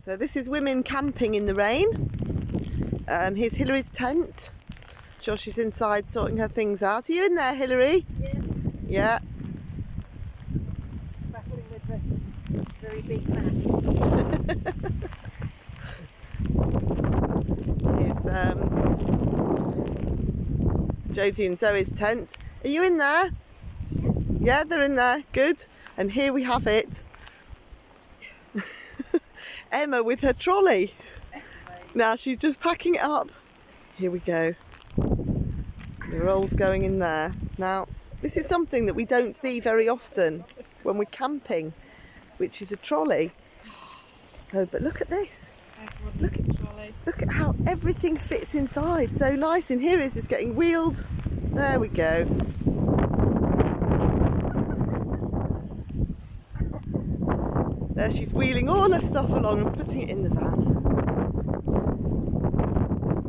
So this is women camping in the rain. Here's Hillary's tent. Josh is inside sorting her things out. Are you in there, Hillary? Yeah. Yeah. Battling with the very big man. Here's Jodie and Zoe's tent. Are you in there? Yeah, they're in there. Good. And here we have it. Emma with her trolley. Now she's just packing it up. Here we go. The rolls going in there. Now, this is something that we don't see very often when we're camping, which is a trolley. So, but look at this. Look at how everything fits inside. So nice. And here it is, it's getting wheeled. There we go. There she's wheeling all her stuff along and putting it in the van.